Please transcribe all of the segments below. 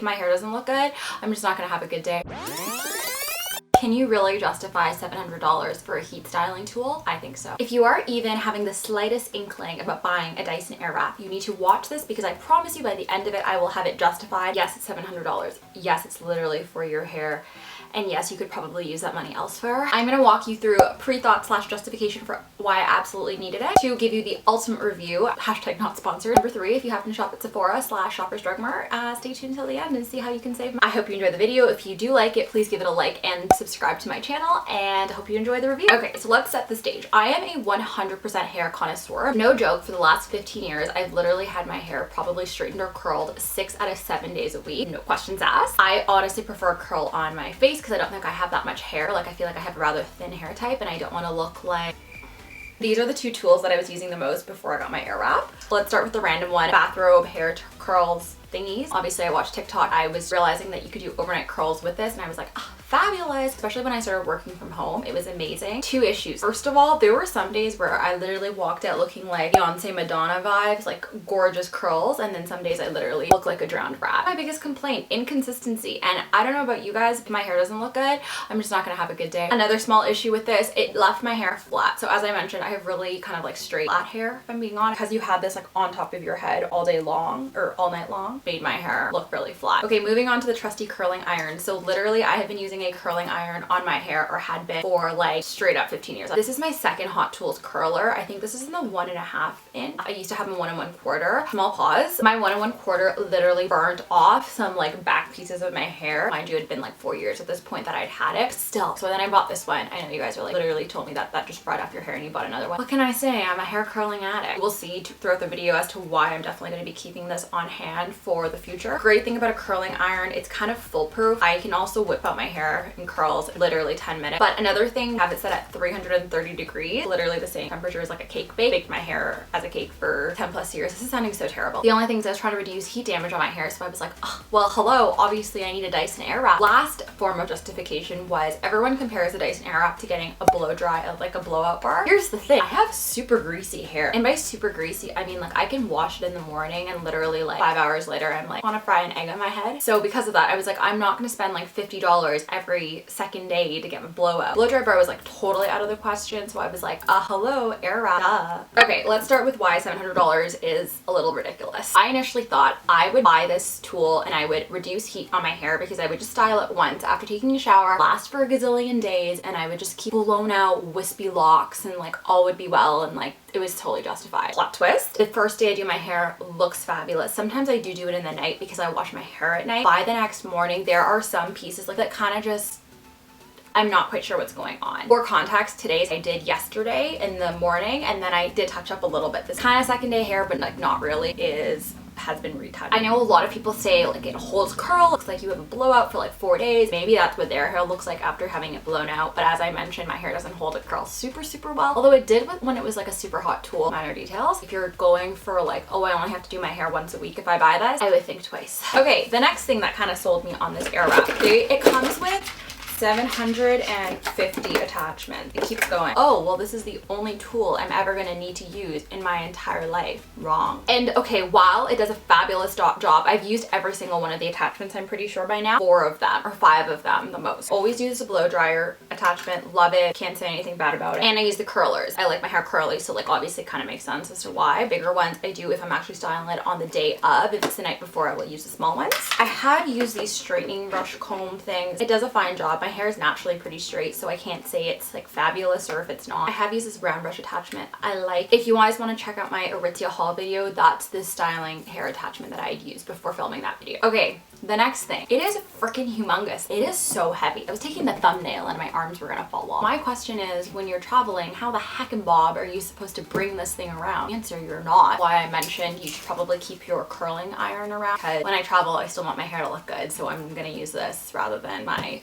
If my hair doesn't look good, I'm just not gonna have a good day. Can you really justify $700 for a heat styling tool? I think so. If you are even having the slightest inkling about buying a Dyson Airwrap, you need to watch this because I promise you by the end of it, I will have it justified. Yes, it's $700. Yes, it's literally for your hair. And yes, you could probably use that money elsewhere. I'm gonna walk you through pre-thought / justification for why I absolutely needed it, to give you the ultimate review, hashtag not sponsored. Number 3, if you happen to shop at Sephora / Shoppers Drug Mart, stay tuned until the end and see how you can save money. I hope you enjoyed the video. If you do like it, please give it a like and subscribe to my channel, and I hope you enjoy the review. Okay, so let's set the stage. I am a 100% hair connoisseur. No joke, for the last 15 years, I've literally had my hair probably straightened or curled 6 out of 7 days a week. No questions asked. I honestly prefer curl on my face because I don't think I have that much hair. Like, I feel like I have a rather thin hair type and I don't want to look like... These are the 2 tools that I was using the most before I got my Airwrap. Let's start with the random one. Bathrobe hair curls thingies. Obviously, I watched TikTok. I was realizing that you could do overnight curls with this and I was like, oh, fabulous. Especially when I started working from home. It was amazing. 2 issues. First of all, there were some days where I literally walked out looking like Beyonce Madonna vibes, like gorgeous curls, and then some days I literally look like a drowned rat. My biggest complaint, inconsistency. And I don't know about you guys, if my hair doesn't look good, I'm just not gonna have a good day. Another small issue with this, it left my hair flat. So as I mentioned, I have really kind of like straight flat hair, if I'm being honest, because you had this like on top of your head all day long or all night long, made my hair look really flat. Okay, moving on to the trusty curling iron. So literally I have been using a curling iron on my hair, or had been, for like straight up 15 years. This is my second Hot Tools curler. I think this is in the 1.5 inch. I used to have a 1 1/4. Small pause. My 1 1/4 literally burned off some like back pieces of my hair. Mind you, it had been like 4 years at this point that I'd had it. Still. So then I bought this one. I know you guys are like literally told me that just fried off your hair and you bought another one. What can I say? I'm a hair curling addict. We'll see throughout the video as to why I'm definitely going to be keeping this on hand for the future. Great thing about a curling iron, it's kind of foolproof. I can also whip out my hair in curls literally 10 minutes. But another thing, have it set at 330 degrees, literally the same temperature as like a cake bake. Baked my hair as a cake for 10+ years. This is sounding so terrible. The only thing is I was trying to reduce heat damage on my hair, so I was like, oh, well, hello, obviously I need a Dyson Airwrap. Last form of justification was everyone compares the Dyson Airwrap to getting a blow dry, like a blowout bar. Here's the thing, I have super greasy hair, and by super greasy I mean like I can wash it in the morning and literally like 5 hours later I'm like, want to fry an egg on my head. So because of that, I was like, I'm not gonna spend like $50 every second day to get my blowout. Blow dry bar was like totally out of the question, so I was like, hello, Airwrap, duh. Okay, let's start with why $700 is a little ridiculous. I initially thought I would buy this tool and I would reduce heat on my hair because I would just style it once after taking a shower, last for a gazillion days, and I would just keep blown out wispy locks and like all would be well, and like it was totally justified. Plot twist. The first day I do my hair looks fabulous. Sometimes I do it in the night because I wash my hair at night. By the next morning, there are some pieces like that kind of just, I'm not quite sure what's going on. For context, today's I did yesterday in the morning, and then I did touch up a little bit. This kind of second day hair, but like not really, has been retouched. I know a lot of people say like it holds curl, looks like you have a blowout for like 4 days. Maybe that's what their hair looks like after having it blown out, but as I mentioned, my hair doesn't hold a curl super well. Although it did when it was like a super hot tool. Minor details. If you're going for like, oh, I only have to do my hair once a week if I buy this, I would think twice. Okay, the next thing that kind of sold me on this Airwrap, it comes with 750 attachments. It keeps going. Oh, well, this is the only tool I'm ever gonna need to use in my entire life. Wrong. And okay, while it does a fabulous job, I've used every single one of the attachments, I'm pretty sure by now. 4 of them, or 5 of them the most. Always use a blow dryer attachment, love it, can't say anything bad about it. And I use the curlers. I like my hair curly, so like obviously it kind of makes sense as to why. Bigger ones I do if I'm actually styling it on the day of. If it's the night before, I will use the small ones. I have used these straightening brush comb things. It does a fine job. My hair is naturally pretty straight, so I can't say it's like fabulous or if it's not. I have used this round brush attachment. I like, if you guys want to check out my Aritzia haul video, that's the styling hair attachment that I'd used before filming that video. Okay, the next thing. It is freaking humongous. It is so heavy. I was taking the thumbnail and my arms were gonna fall off. My question is, when you're traveling, how the heck and bob are you supposed to bring this thing around? The answer, you're not. Why I mentioned you should probably keep your curling iron around, because when I travel, I still want my hair to look good, so I'm gonna use this rather than my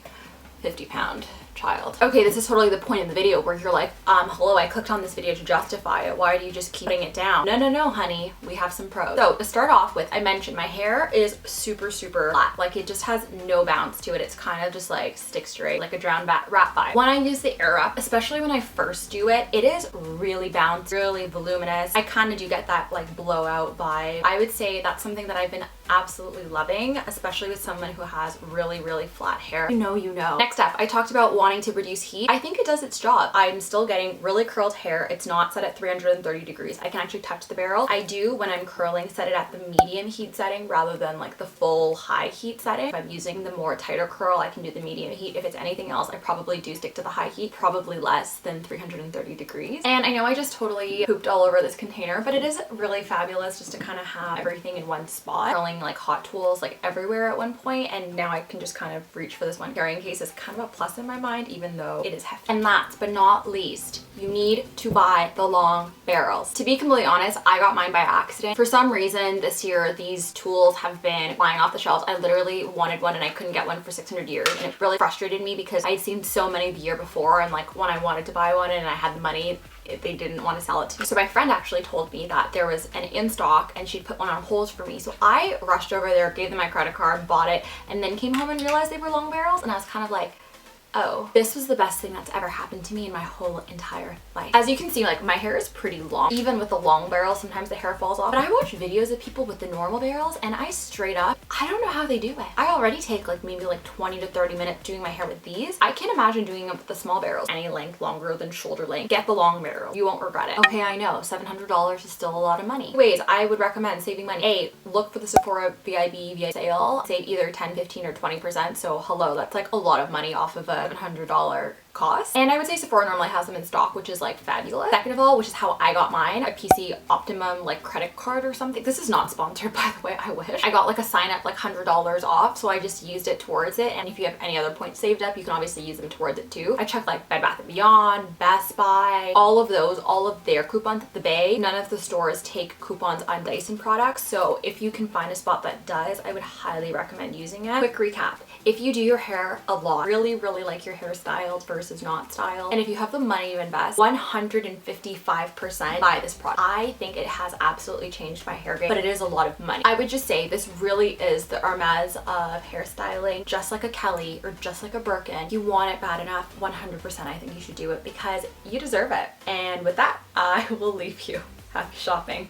50-pound child. Okay, this is totally the point in the video where you're like, hello, I clicked on this video to justify it. Why do you just keep putting it down? No, honey, we have some pros. So to start off with, I mentioned my hair is super flat. Like, it just has no bounce to it. It's kind of just like stick straight, like a drowned rat vibe. When I use the Airwrap, especially when I first do it, it is really bouncy, really voluminous. I kind of do get that like blowout vibe. I would say that's something that I've been absolutely loving, especially with someone who has really flat hair. You know. Next up, I talked about wanting to reduce heat. I think it does its job. I'm still getting really curled hair. It's not set at 330 degrees. I can actually touch the barrel. I do, when I'm curling, set it at the medium heat setting rather than like the full high heat setting. If I'm using the more tighter curl, I can do the medium heat. If it's anything else, I probably do stick to the high heat, probably less than 330 degrees. And I know I just totally pooped all over this container, but it is really fabulous just to kind of have everything in one spot. Curling like hot tools like everywhere at one point, and now I can just kind of reach for this one carrying case. Is kind of a plus in my mind, even though it is hefty. And last but not least, you need to buy the long barrels. To be completely honest, I got mine by accident. For some reason this year, these tools have been flying off the shelves. I literally wanted one and I couldn't get one for 600 years, and it really frustrated me because I'd seen so many the year before, and like when I wanted to buy one and I had the money, they didn't want to sell it to me. So my friend actually told me that there was an in stock and she'd put one on hold for me. So I rushed over there, gave them my credit card, bought it, and then came home and realized they were long barrels, and I was kind of like, oh, this was the best thing that's ever happened to me in my whole entire life. As you can see, like, my hair is pretty long. Even with the long barrels, sometimes the hair falls off. But I watch videos of people with the normal barrels, and I straight up, I don't know how they do it. I already take like maybe like 20 to 30 minutes doing my hair with these. I can't imagine doing it with the small barrels. Any length longer than shoulder length. Get the long barrel. You won't regret it. Okay, I know, $700 is still a lot of money. Anyways, I would recommend saving money. A, look for the Sephora VIB sale. Save either 10, 15, or 20%. So hello, that's like a lot of money off of a $700 cost. And I would say Sephora normally has them in stock, which is like fabulous. Second of all, which is how I got mine, a PC Optimum like credit card or something. This is not sponsored, by the way, I wish. I got like a sign up like $100 off, so I just used it towards it. And if you have any other points saved up, you can obviously use them towards it too. I checked like Bed Bath & Beyond, Best Buy, all of those, all of their coupons at the Bay. None of the stores take coupons on Dyson products, so if you can find a spot that does, I would highly recommend using it. Quick recap. If you do your hair a lot, really like your hair styled versus not styled, and if you have the money to invest, 155% buy this product. I think it has absolutely changed my hair game, but it is a lot of money. I would just say this really is the Hermès of hairstyling, just like a Kelly or just like a Birkin. You want it bad enough, 100% I think you should do it because you deserve it. And with that, I will leave you. Happy shopping.